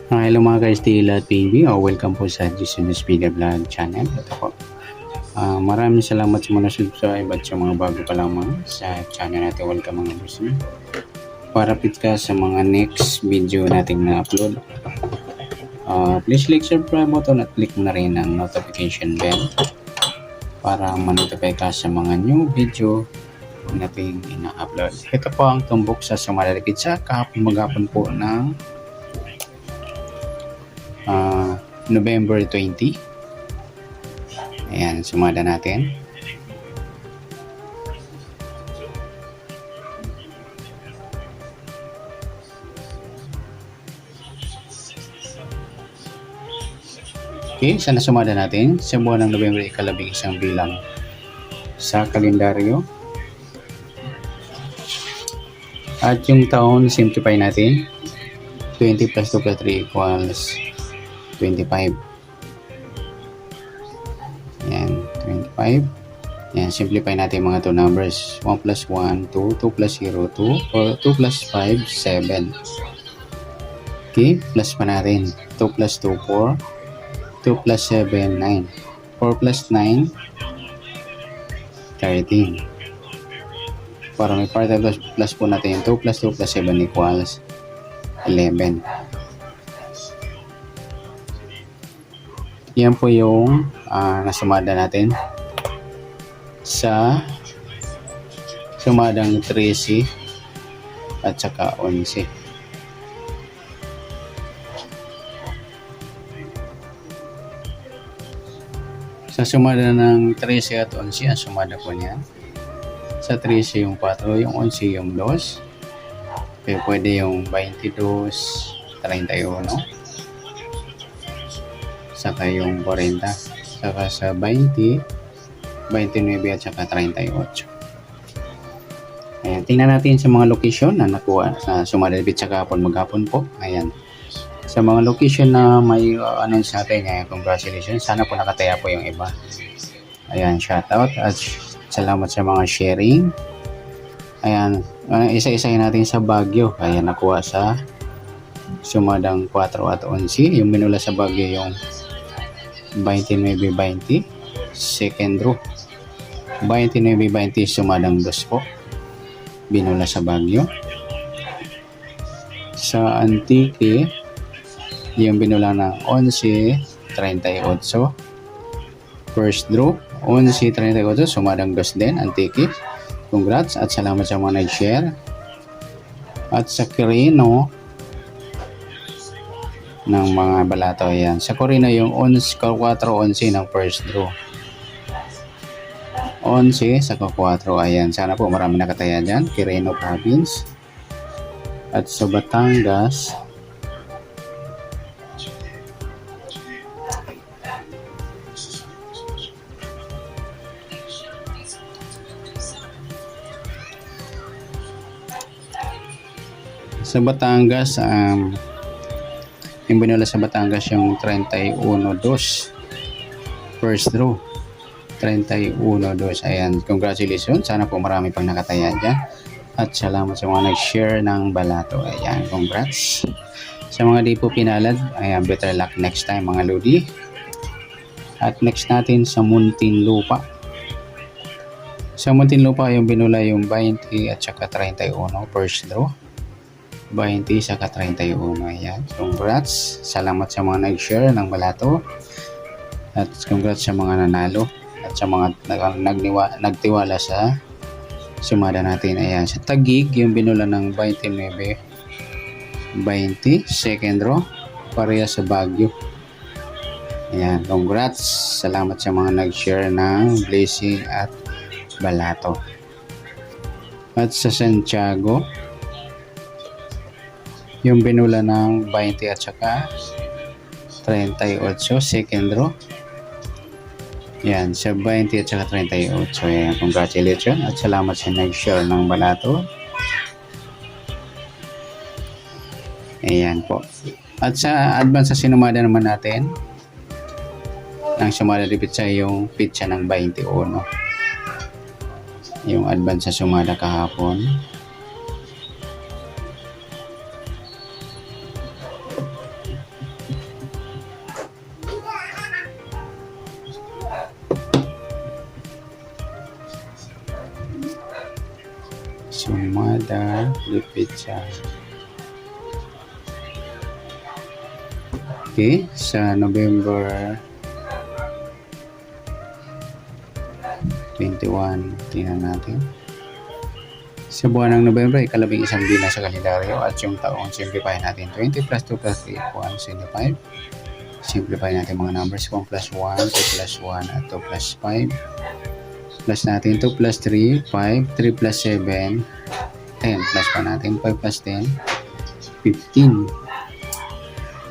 Hello mga ka-Stila at PB. Welcome po sa Jason Speeder Vlog channel. Ito po. Maraming salamat sa mga subscribe at sa mga bago pa lamang sa channel natin. Welcome mga boss. Para fit ka sa mga next video nating na-upload. Please click subscribe button at click na rin ang notification bell para ma-notify ka sa mga new video nating ina-upload. Ito po ang tumbok sa sumalapit sa kahapon maghapon po ng November 20. Ayan, sumada natin. Okay, sana sumada natin sa buwan ng November, ikalabing isang bilang sa kalendaryo. At yung taon, simplify natin. 20 plus 2 plus 3 equals 25. Ayan, 25. Ayan, simplify natin mga 2 numbers. 1 plus 1, 2. 2 plus 0, 2. 2 plus 5, 7. Okay, plus pa natin. 2 plus 2, 4. 2 plus 7, 9. 4 plus 9, 13. Para may part plus po natin, 2 plus 2 plus 7 equals 11. Yan po yung nasumada natin sa sumadang 13 at saka 11. Sa sumada ng 13 at 11, ang sumada po niya. Sa 13 yung 4, yung 11 yung 2. Kaya pwede yung 22, 31. Saka yung 40. Saka sa 20, 29 at saka 38. Ayan, tingnan natin sa mga location na nakuha sa sumadalbit sa kahapon maghapon po. Ayan. Sa mga location na may announce natin, congratulations. Sana po nakataya po yung iba. Ayan, shoutout at salamat sa mga sharing. Ayan, isa-isahin natin sa Baguio. Ayan, nakuha sa sumadang 4 at 11. Yung binula sa Baguio yung 29-20. Second row. 29-20 sumadang 2 po. Binula sa Baguio. Sa Antique, yung binula ng 11-38. First draw, 11-38, sumadang 2 din, Antique. Congrats at salamat sa mga nag-share. At sa Quirino ng mga balato, ayan. Sa Quirino yung 4-11 ng first draw. 11 sa 4, ayan. Sana po marami nakataya dyan. Quirino Province. At sa Batangas, yung binula sa Batangas yung 31-2 first draw. 31-2, ayan, congratulations, sana po marami pang nakataya dyan at salamat sa mga nag-share ng balato. Ayan, congrats sa mga di po pinalad. Ayan, better luck next time mga lodi. At next natin sa Muntinlupa. Sa Muntinlupa yung binula yung 20 at saka 31 first draw. 20 saka 31. Ayan, congrats, salamat sa mga nag-share ng balato at congrats sa mga nanalo at sa mga nagtiwala sa sumada natin. Ayan, sa Taguig yung binula ng 29-20 second row, pareha sa Baguio. Ayan, congrats, salamat sa mga nag-share ng blessing at balato. At sa Santiago yung binula ng 20 at saka 38 second row. Yan, sa 20 at saka 38. Ayan, congratulations at salamat sa nag-share ng balato. Ayan po. At sa advance sa sinumada naman natin, ang sumada di pitsa yung pitsa ng 21. Yung advance sa sumada kahapon. Sumada Lipitsa. Okay, sa November 21, tingnan natin. Sa buwan ng November, ikalabing isang bilang sa kalendaryo at yung taong simplify natin. 20 plus 2 plus 3 equals 25. Simplify natin mga numbers. 1 plus 1, 2 plus 1, at 2 plus 5. Plus natin 2 plus 3, 5, 3 plus 7, 10. Plus pa natin 5 plus 10, 15.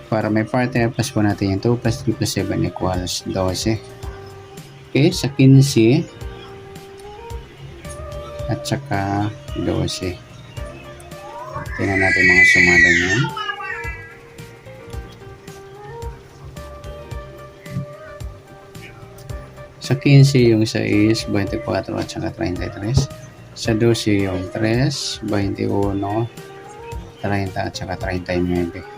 Para may partner, plus po natin yung 2 plus 3 plus 7 equals 12. Okay, sa 15 at saka 12. Tingnan natin mga sumada niyan. Sa 15 yung 6, 24 at saka 33. Sa 12 yung 3, 21, 30 at saka 39.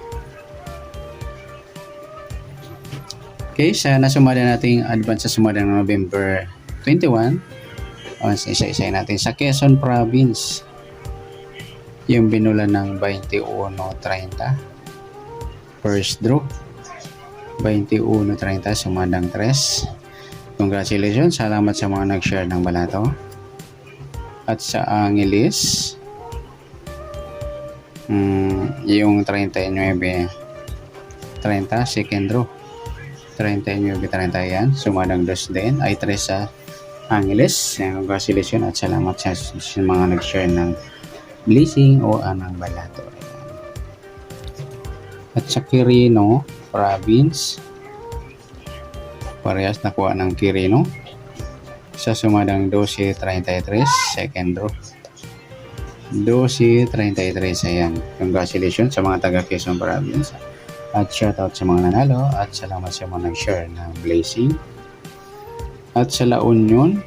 Okay, sa nasumada nating advance sa sumada ng November 21, isa-isa natin sa Quezon Province. Yung binulan ng 21-30. First draw. 21-30, sumadang 3. Congratulations. Salamat sa mga nag-share ng balato. At sa Angeles, yung 39-30, second draw. 39-30 yan. Sumadang 2 din. Ay 3 sa Angeles. Congratulations at salamat sa mga nag-share ng blessing o anang balato. At sa Quirino Province, parehas nakuha ng Quirino sa sumadang 12-33, second draw. 12-33, ayan. Congratulations sa mga taga Quezon Province. At shoutout sa mga nanalo at salamat sa mga nag-share ng blessing. At sa La Union,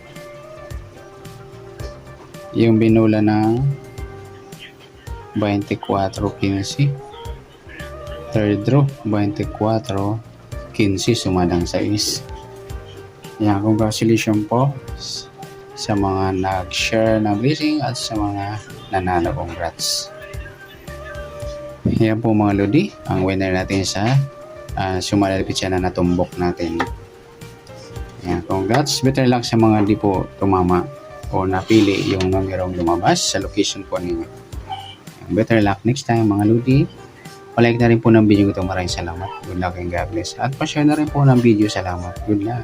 yung binula ng 24-15, third draw, 24-15, sumadang 6. Yan, congratulations po sa mga nag-share ng blessing at sa mga nanalo. Congrats. Yan po mga lodi, ang winner natin sa sumalapit siya na natumbok natin. Yan, congrats. Better luck sa mga di po tumama o napili yung numerong lumabas sa location po ninyo. Better luck next time mga lodi. Palike na rin po ng video ito. Maraming salamat. Good luck and God bless. At pa-share na rin po ng video. Salamat. Good luck.